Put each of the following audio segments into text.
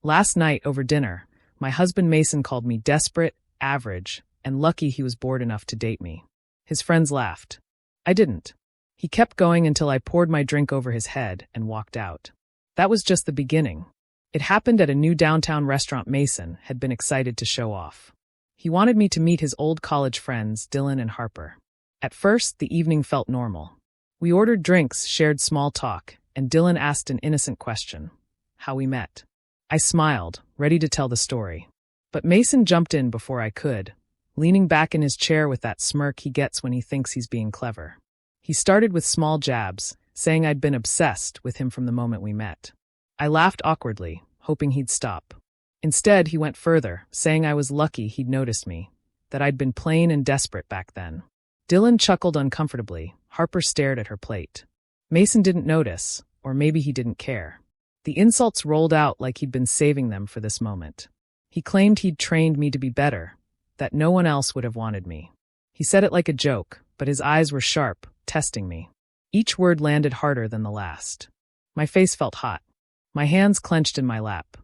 Last night, over dinner, my husband Mason called me desperate, average, and lucky he was bored enough to date me. His friends laughed. I didn't. He kept going until I poured my drink over his head and walked out. That was just the beginning. It happened at a new downtown restaurant Mason had been excited to show off. He wanted me to meet his old college friends, Dylan and Harper. At first, the evening felt normal. We ordered drinks, shared small talk, and Dylan asked an innocent question: how we met. I smiled, ready to tell the story. But Mason jumped in before I could, leaning back in his chair with that smirk he gets when he thinks he's being clever. He started with small jabs, saying I'd been obsessed with him from the moment we met. I laughed awkwardly, hoping he'd stop. Instead, he went further, saying I was lucky he'd noticed me, that I'd been plain and desperate back then. Dylan chuckled uncomfortably. Harper stared at her plate. Mason didn't notice, or maybe he didn't care. The insults rolled out like he'd been saving them for this moment. He claimed he'd trained me to be better, that no one else would have wanted me. He said it like a joke, but his eyes were sharp, testing me. Each word landed harder than the last. My face felt hot. My hands clenched in my lap.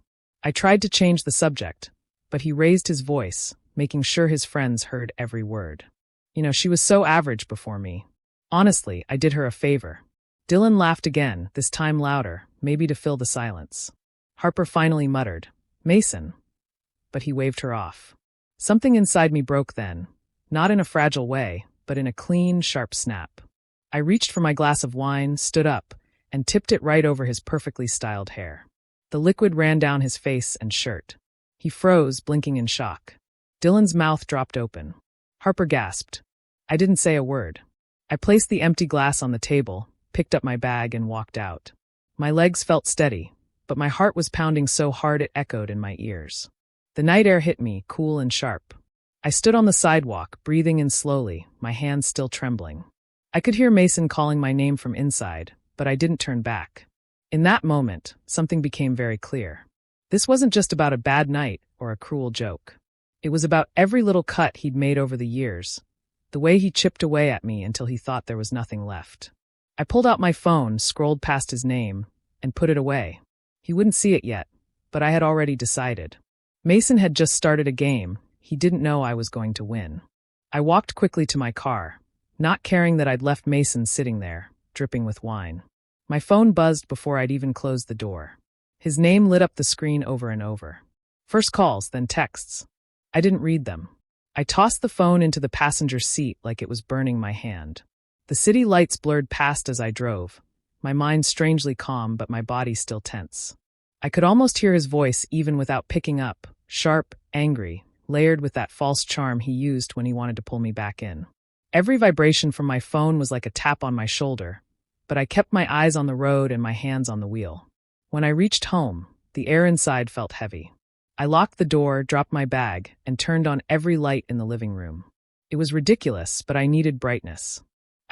I tried to change the subject, but he raised his voice, making sure his friends heard every word. She was so average before me. Honestly, I did her a favor. Dylan laughed again, this time louder, maybe to fill the silence. Harper finally muttered, "Mason." But he waved her off. Something inside me broke then, not in a fragile way, but in a clean, sharp snap. I reached for my glass of wine, stood up, and tipped it right over his perfectly styled hair. The liquid ran down his face and shirt. He froze, blinking in shock. Dylan's mouth dropped open. Harper gasped. I didn't say a word. I placed the empty glass on the table, picked up my bag, and walked out. My legs felt steady, but my heart was pounding so hard it echoed in my ears. The night air hit me, cool and sharp. I stood on the sidewalk, breathing in slowly, my hands still trembling. I could hear Mason calling my name from inside, but I didn't turn back. In that moment, something became very clear. This wasn't just about a bad night or a cruel joke. It was about every little cut he'd made over the years, the way he chipped away at me until he thought there was nothing left. I pulled out my phone, scrolled past his name, and put it away. He wouldn't see it yet, but I had already decided. Mason had just started a game. He didn't know I was going to win. I walked quickly to my car, not caring that I'd left Mason sitting there, dripping with wine. My phone buzzed before I'd even closed the door. His name lit up the screen over and over. First calls, then texts. I didn't read them. I tossed the phone into the passenger seat like it was burning my hand. The city lights blurred past as I drove, my mind strangely calm but my body still tense. I could almost hear his voice even without picking up, sharp, angry, layered with that false charm he used when he wanted to pull me back in. Every vibration from my phone was like a tap on my shoulder, but I kept my eyes on the road and my hands on the wheel. When I reached home, the air inside felt heavy. I locked the door, dropped my bag, and turned on every light in the living room. It was ridiculous, but I needed brightness.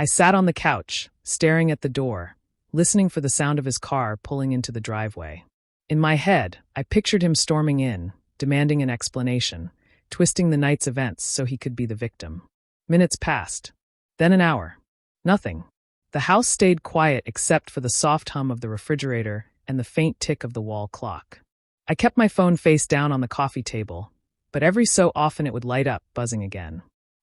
I sat on the couch, staring at the door, listening for the sound of his car pulling into the driveway. In my head, I pictured him storming in, demanding an explanation, twisting the night's events so he could be the victim. Minutes passed. Then an hour. Nothing. The house stayed quiet except for the soft hum of the refrigerator and the faint tick of the wall clock. I kept my phone face down on the coffee table, but every so often it would light up, buzzing again.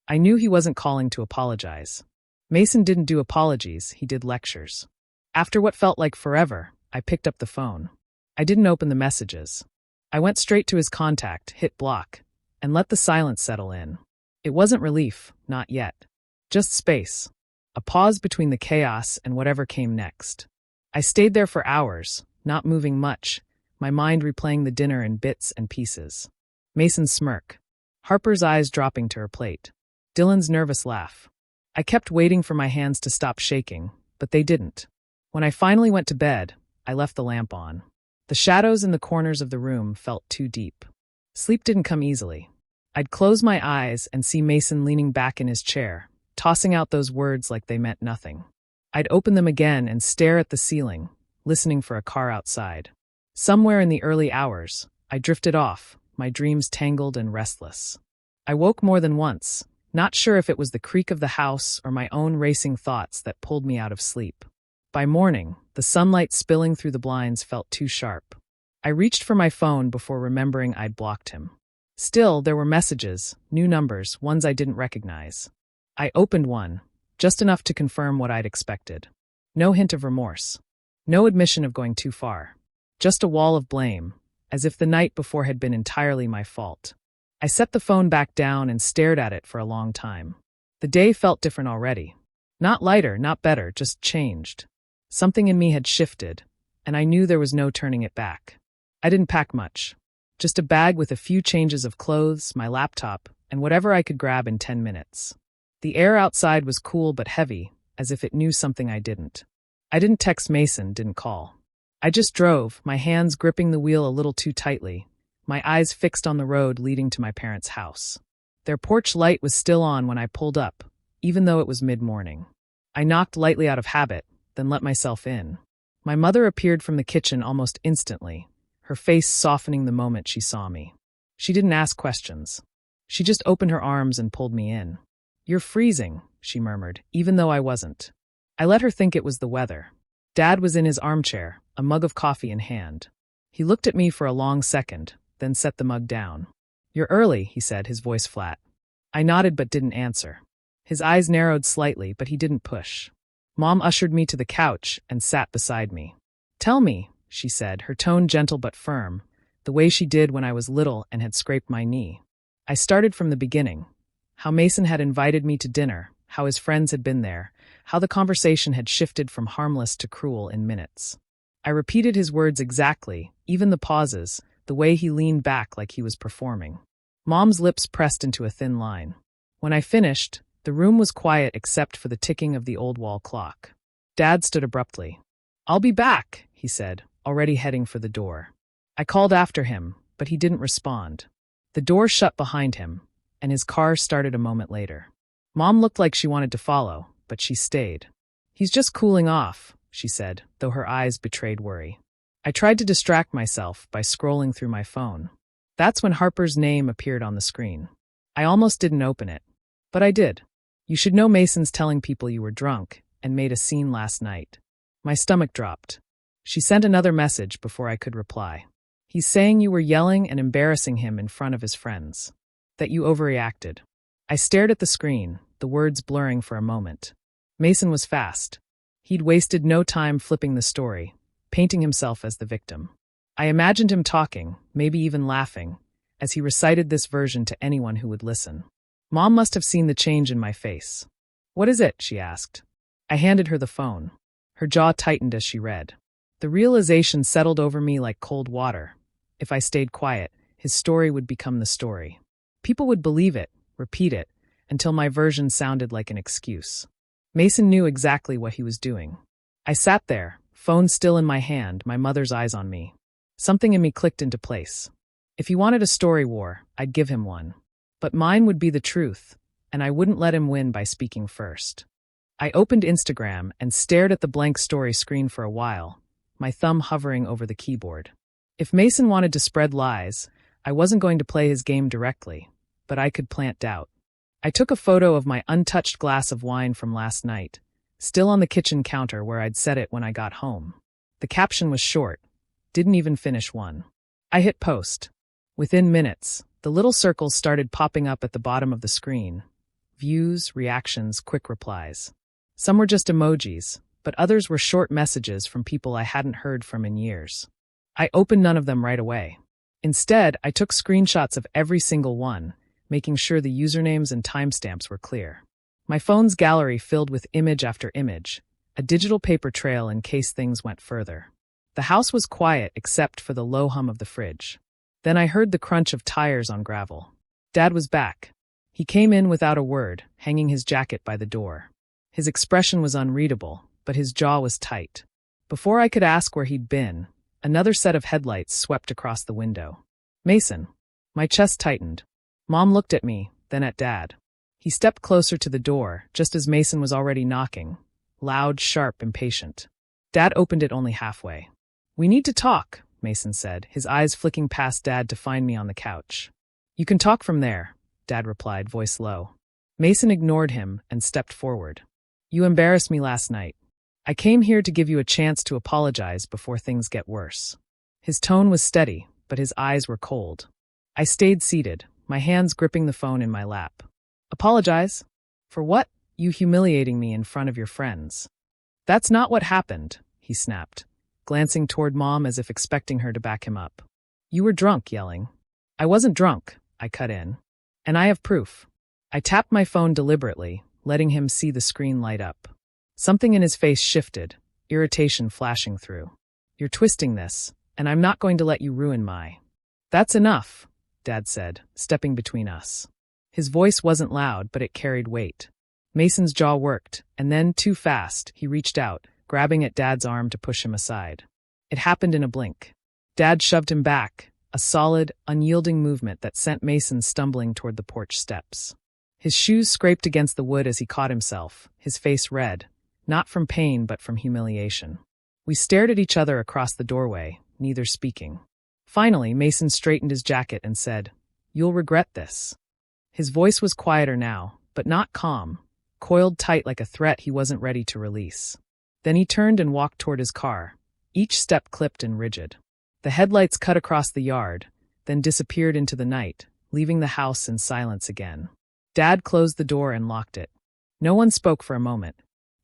I knew he wasn't calling to apologize. Mason didn't do apologies, he did lectures. After what felt like forever, I picked up the phone. I didn't open the messages. I went straight to his contact, hit block, and let the silence settle in. It wasn't relief, not yet. Just space. A pause between the chaos and whatever came next. I stayed there for hours, not moving much, my mind replaying the dinner in bits and pieces. Mason's smirk. Harper's eyes dropping to her plate. Dylan's nervous laugh. I kept waiting for my hands to stop shaking, but they didn't. When I finally went to bed, I left the lamp on. The shadows in the corners of the room felt too deep. Sleep didn't come easily. I'd close my eyes and see Mason leaning back in his chair, tossing out those words like they meant nothing. I'd open them again and stare at the ceiling, listening for a car outside. Somewhere in the early hours, I drifted off, my dreams tangled and restless. I woke more than once, not sure if it was the creak of the house or my own racing thoughts that pulled me out of sleep. By morning, the sunlight spilling through the blinds felt too sharp. I reached for my phone before remembering I'd blocked him. Still, there were messages, new numbers, ones I didn't recognize. I opened one, just enough to confirm what I'd expected. No hint of remorse. No admission of going too far. Just a wall of blame, as if the night before had been entirely my fault. I set the phone back down and stared at it for a long time. The day felt different already. Not lighter, not better, just changed. Something in me had shifted, and I knew there was no turning it back. I didn't pack much. Just a bag with a few changes of clothes, my laptop, and whatever I could grab in 10 minutes. The air outside was cool but heavy, as if it knew something I didn't. I didn't text Mason, didn't call. I just drove, my hands gripping the wheel a little too tightly, my eyes fixed on the road leading to my parents' house. Their porch light was still on when I pulled up, even though it was mid-morning. I knocked lightly out of habit, then let myself in. My mother appeared from the kitchen almost instantly, her face softening the moment she saw me. She didn't ask questions. She just opened her arms and pulled me in. "You're freezing," she murmured, even though I wasn't. I let her think it was the weather. Dad was in his armchair, a mug of coffee in hand. He looked at me for a long second, then set the mug down. "You're early," he said, his voice flat. I nodded but didn't answer. His eyes narrowed slightly, but he didn't push. Mom ushered me to the couch and sat beside me. "Tell me," she said, her tone gentle but firm, the way she did when I was little and had scraped my knee. I started from the beginning. How Mason had invited me to dinner, how his friends had been there, how the conversation had shifted from harmless to cruel in minutes. I repeated his words exactly, even the pauses, the way he leaned back like he was performing. Mom's lips pressed into a thin line. When I finished, the room was quiet except for the ticking of the old wall clock. Dad stood abruptly. "I'll be back," he said, already heading for the door. I called after him, but he didn't respond. The door shut behind him, and his car started a moment later. Mom looked like she wanted to follow, but she stayed. "He's just cooling off," she said, though her eyes betrayed worry. I tried to distract myself by scrolling through my phone. That's when Harper's name appeared on the screen. I almost didn't open it, but I did. "You should know Mason's telling people you were drunk and made a scene last night." My stomach dropped. She sent another message before I could reply. "He's saying you were yelling and embarrassing him in front of his friends. That you overreacted." I stared at the screen, the words blurring for a moment. Mason was fast. He'd wasted no time flipping the story, painting himself as the victim. I imagined him talking, maybe even laughing, as he recited this version to anyone who would listen. Mom must have seen the change in my face. "What is it?" she asked. I handed her the phone. Her jaw tightened as she read. The realization settled over me like cold water. If I stayed quiet, his story would become the story. People would believe it, repeat it, until my version sounded like an excuse. Mason knew exactly what he was doing. I sat there, phone still in my hand, my mother's eyes on me. Something in me clicked into place. If he wanted a story war, I'd give him one. But mine would be the truth, and I wouldn't let him win by speaking first. I opened Instagram and stared at the blank story screen for a while, my thumb hovering over the keyboard. If Mason wanted to spread lies, I wasn't going to play his game directly, but I could plant doubt. I took a photo of my untouched glass of wine from last night, still on the kitchen counter where I'd set it when I got home. The caption was short. Didn't even finish one. I hit post. Within minutes, the little circles started popping up at the bottom of the screen. Views, reactions, quick replies. Some were just emojis, but others were short messages from people I hadn't heard from in years. I opened none of them right away. Instead, I took screenshots of every single one, making sure the usernames and timestamps were clear. My phone's gallery filled with image after image, a digital paper trail in case things went further. The house was quiet except for the low hum of the fridge. Then I heard the crunch of tires on gravel. Dad was back. He came in without a word, hanging his jacket by the door. His expression was unreadable, but his jaw was tight. Before I could ask where he'd been, another set of headlights swept across the window. "Mason." My chest tightened. Mom looked at me, then at Dad. He stepped closer to the door, just as Mason was already knocking. Loud, sharp, impatient. Dad opened it only halfway. "We need to talk," Mason said, his eyes flicking past Dad to find me on the couch. "You can talk from there," Dad replied, voice low. Mason ignored him and stepped forward. "You embarrassed me last night. I came here to give you a chance to apologize before things get worse." His tone was steady, but his eyes were cold. I stayed seated, my hands gripping the phone in my lap. Apologize? For what? You humiliating me in front of your friends. That's not what happened, he snapped, glancing toward Mom as if expecting her to back him up. You were drunk, yelling. I wasn't drunk, I cut in. And I have proof. I tapped my phone deliberately, letting him see the screen light up. Something in his face shifted, irritation flashing through. You're twisting this, and I'm not going to let you ruin my... That's enough, Dad said, stepping between us. His voice wasn't loud, but it carried weight. Mason's jaw worked, and then, too fast, he reached out, grabbing at Dad's arm to push him aside. It happened in a blink. Dad shoved him back, a solid, unyielding movement that sent Mason stumbling toward the porch steps. His shoes scraped against the wood as he caught himself, his face red, not from pain but from humiliation. We stared at each other across the doorway, neither speaking. Finally, Mason straightened his jacket and said, You'll regret this. His voice was quieter now, but not calm, coiled tight like a threat he wasn't ready to release. Then he turned and walked toward his car, each step clipped and rigid. The headlights cut across the yard, then disappeared into the night, leaving the house in silence again. Dad closed the door and locked it. No one spoke for a moment.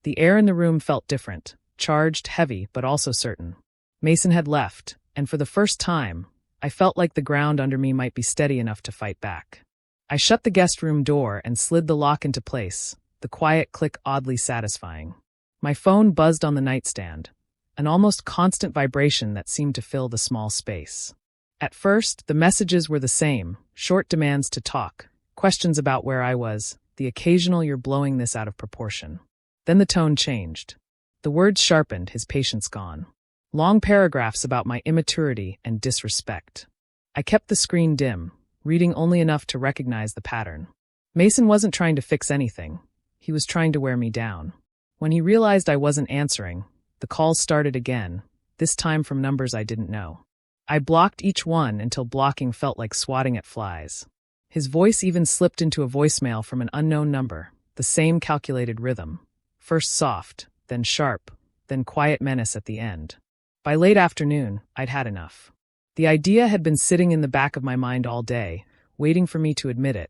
The air in the room felt different, charged, heavy, but also certain. Mason had left, and for the first time, I felt like the ground under me might be steady enough to fight back. I shut the guest room door and slid the lock into place, the quiet click oddly satisfying. My phone buzzed on the nightstand, an almost constant vibration that seemed to fill the small space. At first, the messages were the same, short demands to talk, questions about where I was, the occasional "you're blowing this out of proportion." Then the tone changed. The words sharpened, his patience gone. Long paragraphs about my immaturity and disrespect. I kept the screen dim, reading only enough to recognize the pattern. Mason wasn't trying to fix anything. He was trying to wear me down. When he realized I wasn't answering, the calls started again, this time from numbers I didn't know. I blocked each one until blocking felt like swatting at flies. His voice even slipped into a voicemail from an unknown number, the same calculated rhythm. First soft, then sharp, then quiet menace at the end. By late afternoon, I'd had enough. The idea had been sitting in the back of my mind all day, waiting for me to admit it.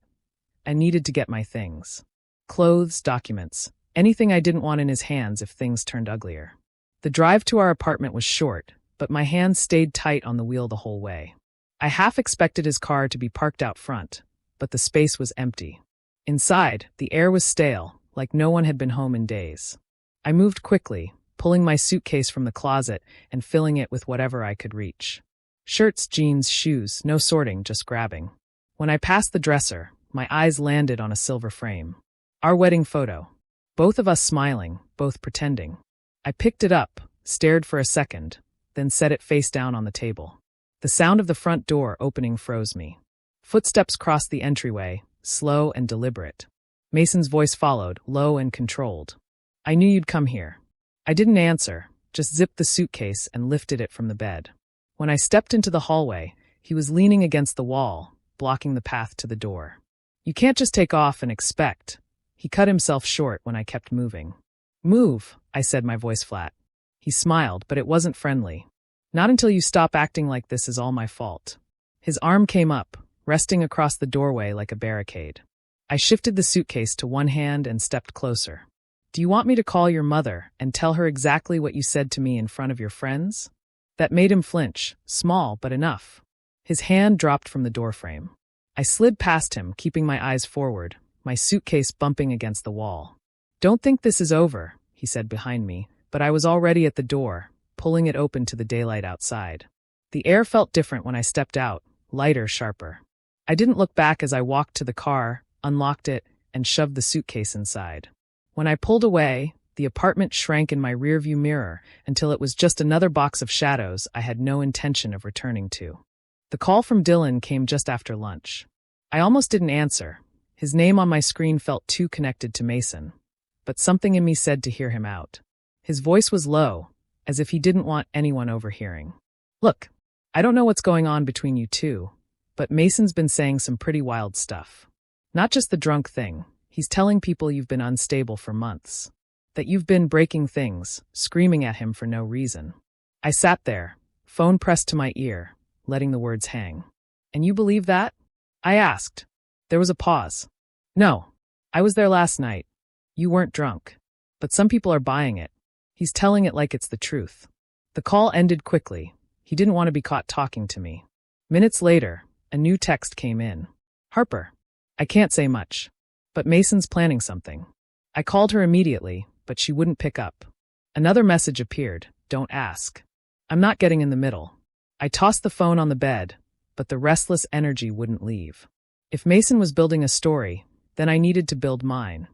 I needed to get my things. Clothes, documents, anything I didn't want in his hands if things turned uglier. The drive to our apartment was short, but my hands stayed tight on the wheel the whole way. I half expected his car to be parked out front, but the space was empty. Inside, the air was stale, like no one had been home in days. I moved quickly, pulling my suitcase from the closet and filling it with whatever I could reach. Shirts, jeans, shoes, no sorting, just grabbing. When I passed the dresser, my eyes landed on a silver frame. Our wedding photo. Both of us smiling, both pretending. I picked it up, stared for a second, then set it face down on the table. The sound of the front door opening froze me. Footsteps crossed the entryway, slow and deliberate. Mason's voice followed, low and controlled. I knew you'd come here. I didn't answer, just zipped the suitcase and lifted it from the bed. When I stepped into the hallway, he was leaning against the wall, blocking the path to the door. You can't just take off and expect. He cut himself short when I kept moving. Move, I said, my voice flat. He smiled, but it wasn't friendly. Not until you stop acting like this is all my fault. His arm came up, resting across the doorway like a barricade. I shifted the suitcase to one hand and stepped closer. Do you want me to call your mother and tell her exactly what you said to me in front of your friends? That made him flinch, small but enough. His hand dropped from the doorframe. I slid past him, keeping my eyes forward, my suitcase bumping against the wall. Don't think this is over, he said behind me, but I was already at the door, pulling it open to the daylight outside. The air felt different when I stepped out, lighter, sharper. I didn't look back as I walked to the car, unlocked it, and shoved the suitcase inside. When I pulled away, the apartment shrank in my rearview mirror until it was just another box of shadows I had no intention of returning to. The call from Dylan came just after lunch. I almost didn't answer. His name on my screen felt too connected to Mason. But something in me said to hear him out. His voice was low, as if he didn't want anyone overhearing. Look, I don't know what's going on between you two, but Mason's been saying some pretty wild stuff. Not just the drunk thing. He's telling people you've been unstable for months. That you've been breaking things, screaming at him for no reason. I sat there, phone pressed to my ear, letting the words hang. "And you believe that?" I asked. There was a pause. "No. I was there last night. You weren't drunk. But some people are buying it." He's telling it like it's the truth. The call ended quickly. He didn't want to be caught talking to me. Minutes later, a new text came in. "Harper. I can't say much. But Mason's planning something." I called her immediately, but she wouldn't pick up. Another message appeared. "Don't ask." I'm not getting in the middle. I tossed the phone on the bed, but the restless energy wouldn't leave. If Mason was building a story, then I needed to build mine.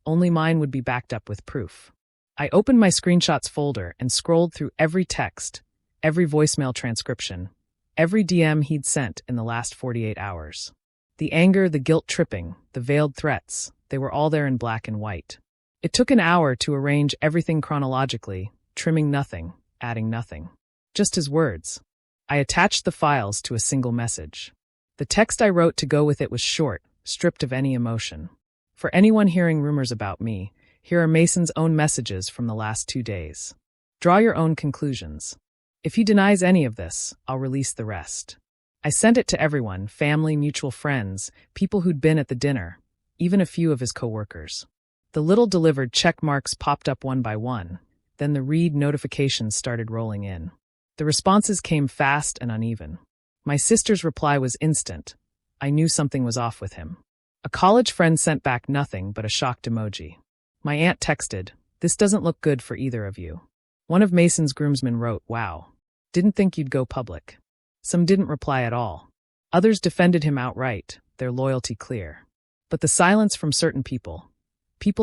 Only mine would be backed up with proof. I opened my screenshots folder and scrolled through every text, every voicemail transcription, every DM he'd sent in the last 48 hours. The anger, the guilt-tripping, the veiled threats, they were all there in black and white. It took an hour to arrange everything chronologically, trimming nothing, adding nothing. Just his words. I attached the files to a single message. The text I wrote to go with it was short, stripped of any emotion. For anyone hearing rumors about me, here are Mason's own messages from the last 2 days. Draw your own conclusions. If he denies any of this, I'll release the rest. I sent it to everyone, family, mutual friends, people who'd been at the dinner, even a few of his coworkers. The little delivered check marks popped up one by one, then the read notifications started rolling in. The responses came fast and uneven. My sister's reply was instant. I knew something was off with him. A college friend sent back nothing but a shocked emoji. My aunt texted, "This doesn't look good for either of you." One of Mason's groomsmen wrote, "Wow. Didn't think you'd go public." Some didn't reply at all. Others defended him outright, their loyalty clear. But the silence from certain people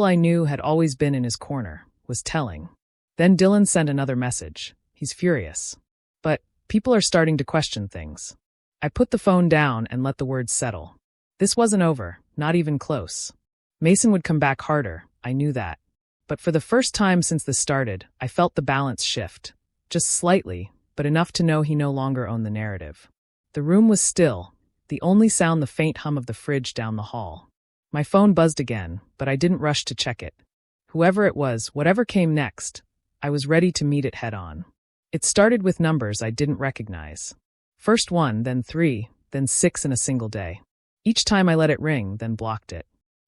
I knew had always been in his corner, was telling. Then Dylan sent another message. He's furious. But people are starting to question things. I put the phone down and let the words settle. This wasn't over, not even close. Mason would come back harder, I knew that. But for the first time since this started, I felt the balance shift. Just slightly, but enough to know he no longer owned the narrative. The room was still, the only sound the faint hum of the fridge down the hall. My phone buzzed again, but I didn't rush to check it. Whoever it was, whatever came next, I was ready to meet it head-on. It started with numbers I didn't recognize. First 1, then 3, then 6 in a single day. Each time I let it ring, then blocked it.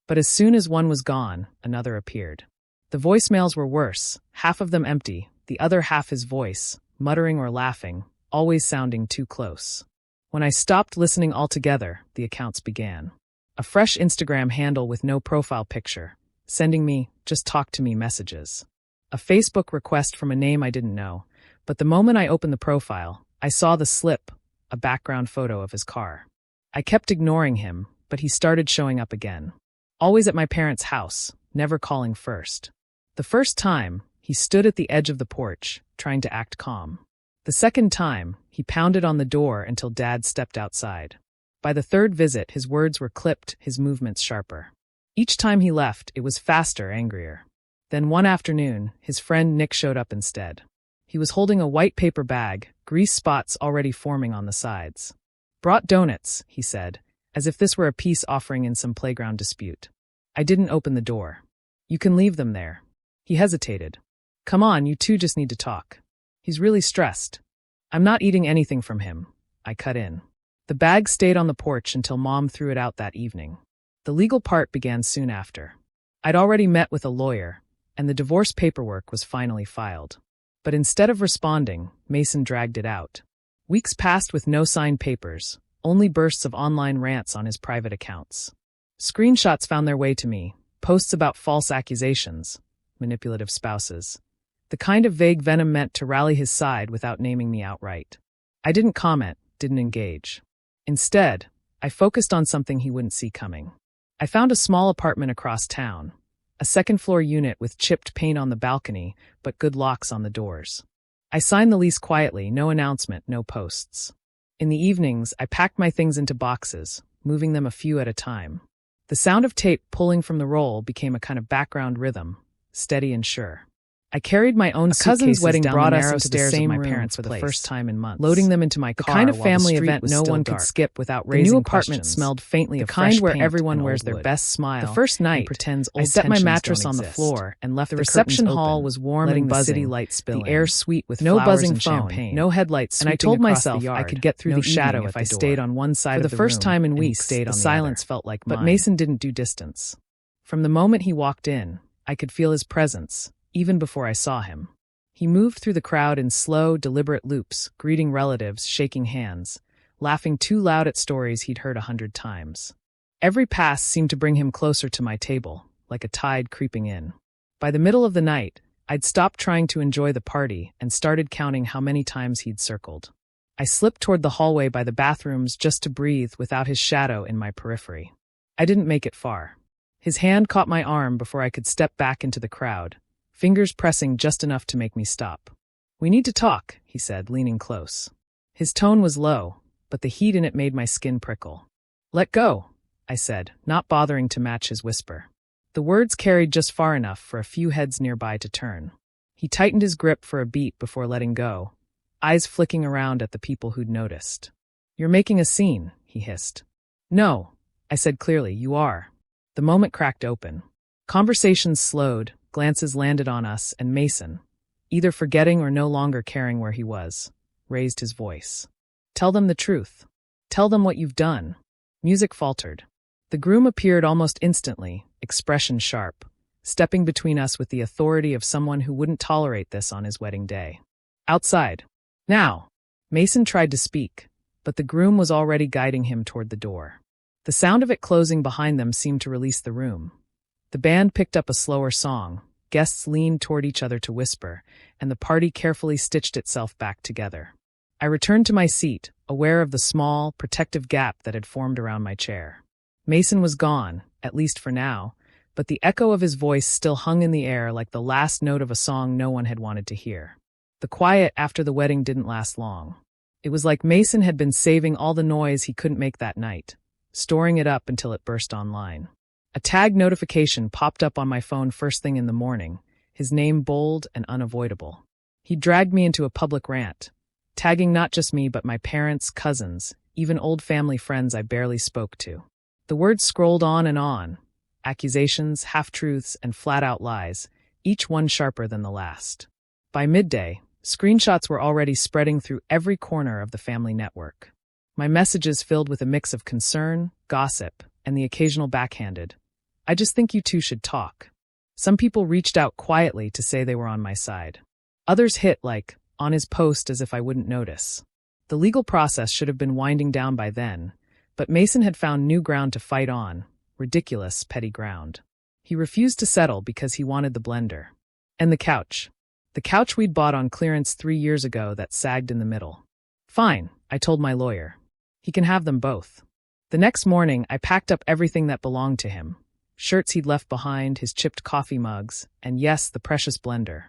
But as soon as one was gone, another appeared. The voicemails were worse, half of them empty, the other half his voice, muttering or laughing, always sounding too close. When I stopped listening altogether, the accounts began. A fresh Instagram handle with no profile picture, sending me, "Just talk to me" messages. A Facebook request from a name I didn't know, but the moment I opened the profile, I saw the slip, a background photo of his car. I kept ignoring him, but he started showing up again. Always at my parents' house, never calling first. The first time, he stood at the edge of the porch, trying to act calm. The second time, he pounded on the door until Dad stepped outside. By the third visit, his words were clipped, his movements sharper. Each time he left, it was faster, angrier. Then one afternoon, his friend Nick showed up instead. He was holding a white paper bag, grease spots already forming on the sides. "Brought donuts," he said, as if this were a peace offering in some playground dispute. I didn't open the door. "You can leave them there." He hesitated. "Come on, you two just need to talk. He's really stressed." "I'm not eating anything from him." I cut in. The bag stayed on the porch until Mom threw it out that evening. The legal part began soon after. I'd already met with a lawyer, and the divorce paperwork was finally filed. But instead of responding, Mason dragged it out. Weeks passed with no signed papers, only bursts of online rants on his private accounts. Screenshots found their way to me, posts about false accusations, manipulative spouses, the kind of vague venom meant to rally his side without naming me outright. I didn't comment, didn't engage. Instead, I focused on something he wouldn't see coming. I found a small apartment across town, a second-floor unit with chipped paint on the balcony, but good locks on the doors. I signed the lease quietly, no announcement, no posts. In the evenings, I packed my things into boxes, moving them a few at a time. The sound of tape pulling from the roll became a kind of background rhythm, steady and sure. I carried my own cousin's wedding down brought the us narrow into the stairs same of my room parents for for the the first first time in months, loading them into my the car kind of while the family street event was no still one dark. could skip without The raising new apartment questions. smelled faintly The of kind fresh where paint everyone and wears old their wood. best smile. The first night, and pretends I old set my tensions mattress don't on the exist. floor and left The the reception curtains hall open, was warm letting and the buzzing, city lights spill the in. air sweet with No flowers buzzing and phone, champagne. no headlights And I sweeping told across myself the yard, I could get through no the shadow evening at if the I door. stayed on one side For of the the first room time in and he weeks, stayed the on the silence other. felt like But mine. Mason didn't do distance. From the moment he walked in, I could feel his presence, even before I saw him. He moved through the crowd in slow, deliberate loops, greeting relatives, shaking hands, laughing too loud at stories he'd heard 100 times. Every pass seemed to bring him closer to my table, like a tide creeping in. By the middle of the night, I'd stopped trying to enjoy the party and started counting how many times he'd circled. I slipped toward the hallway by the bathrooms just to breathe without his shadow in my periphery. I didn't make it far. His hand caught my arm before I could step back into the crowd, fingers pressing just enough to make me stop. "We need to talk," he said, leaning close. His tone was low, but the heat in it made my skin prickle. "Let go," I said, not bothering to match his whisper. The words carried just far enough for a few heads nearby to turn. He tightened his grip for a beat before letting go, eyes flicking around at the people who'd noticed. "You're making a scene," he hissed. "No," I said clearly, "you are." The moment cracked open. Conversations slowed, glances landed on us, and Mason, either forgetting or no longer caring where he was, raised his voice. "Tell them the truth. Tell them what you've done." Music faltered. The groom appeared almost instantly, expression sharp, stepping between us with the authority of someone who wouldn't tolerate this on his wedding day. "Outside. Now." Mason tried to speak, but the groom was already guiding him toward the door. The sound of it closing behind them seemed to release the room. The band picked up a slower song, guests leaned toward each other to whisper, and the party carefully stitched itself back together. I returned to my seat, aware of the small, protective gap that had formed around my chair. Mason was gone, at least for now, but the echo of his voice still hung in the air like the last note of a song no one had wanted to hear. The quiet after the wedding didn't last long. It was like Mason had been saving all the noise he couldn't make that night, storing it up until it burst online. A tag notification popped up on my phone first thing in the morning, his name bold and unavoidable. He dragged me into a public rant, tagging not just me but my parents, cousins, even old family friends I barely spoke to. The words scrolled on, accusations, half-truths, and flat-out lies, each one sharper than the last. By midday, screenshots were already spreading through every corner of the family network. My messages filled with a mix of concern, gossip, and the occasional backhanded, "I just think you two should talk." Some people reached out quietly to say they were on my side. Others hit like, "on his post," as if I wouldn't notice. The legal process should have been winding down by then, but Mason had found new ground to fight on, ridiculous, petty ground. He refused to settle because he wanted the blender. And the couch. The couch we'd bought on clearance 3 years ago that sagged in the middle. "Fine," I told my lawyer. "He can have them both." The next morning, I packed up everything that belonged to him. Shirts he'd left behind, his chipped coffee mugs, and yes, the precious blender.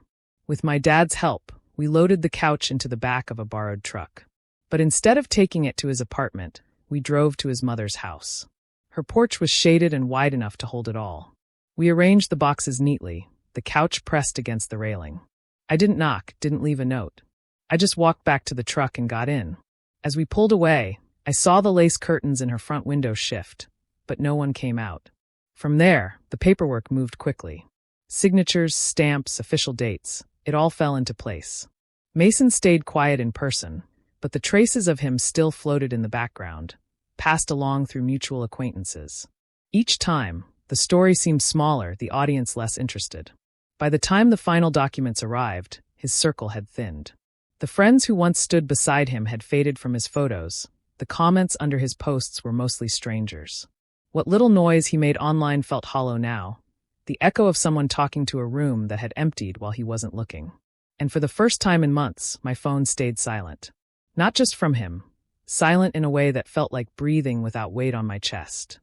With my dad's help, we loaded the couch into the back of a borrowed truck. But instead of taking it to his apartment, we drove to his mother's house. Her porch was shaded and wide enough to hold it all. We arranged the boxes neatly, the couch pressed against the railing. I didn't knock, didn't leave a note. I just walked back to the truck and got in. As we pulled away, I saw the lace curtains in her front window shift, but no one came out. From there, the paperwork moved quickly. Signatures, stamps, official dates, it all fell into place. Mason stayed quiet in person, but the traces of him still floated in the background, passed along through mutual acquaintances. Each time, the story seemed smaller, the audience less interested. By the time the final documents arrived, his circle had thinned. The friends who once stood beside him had faded from his photos. The comments under his posts were mostly strangers. What little noise he made online felt hollow now, the echo of someone talking to a room that had emptied while he wasn't looking. And for the first time in months, my phone stayed silent. Not just from him, silent in a way that felt like breathing without weight on my chest.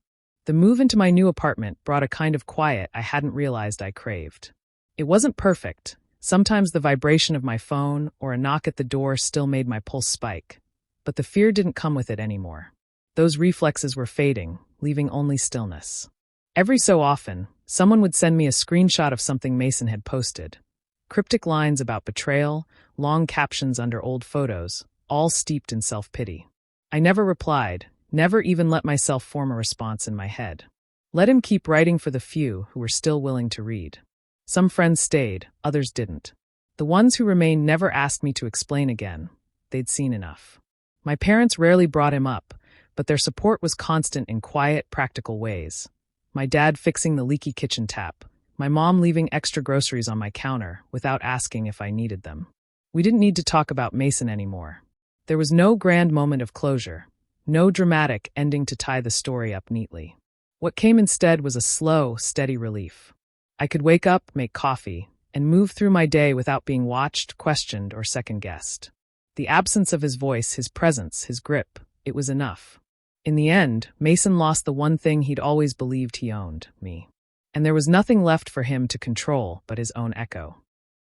The move into my new apartment brought a kind of quiet I hadn't realized I craved. It wasn't perfect. Sometimes the vibration of my phone or a knock at the door still made my pulse spike. But the fear didn't come with it anymore. Those reflexes were fading, leaving only stillness. Every so often, someone would send me a screenshot of something Mason had posted. Cryptic lines about betrayal, long captions under old photos, all steeped in self-pity. I never replied, never even let myself form a response in my head. Let him keep writing for the few who were still willing to read. Some friends stayed, others didn't. The ones who remained never asked me to explain again. They'd seen enough. My parents rarely brought him up, but their support was constant in quiet, practical ways. My dad fixing the leaky kitchen tap, my mom leaving extra groceries on my counter without asking if I needed them. We didn't need to talk about Mason anymore. There was no grand moment of closure, no dramatic ending to tie the story up neatly. What came instead was a slow, steady relief. I could wake up, make coffee, and move through my day without being watched, questioned, or second-guessed. The absence of his voice, his presence, his grip, it was enough. In the end, Mason lost the one thing he'd always believed he owned, me. And there was nothing left for him to control but his own echo.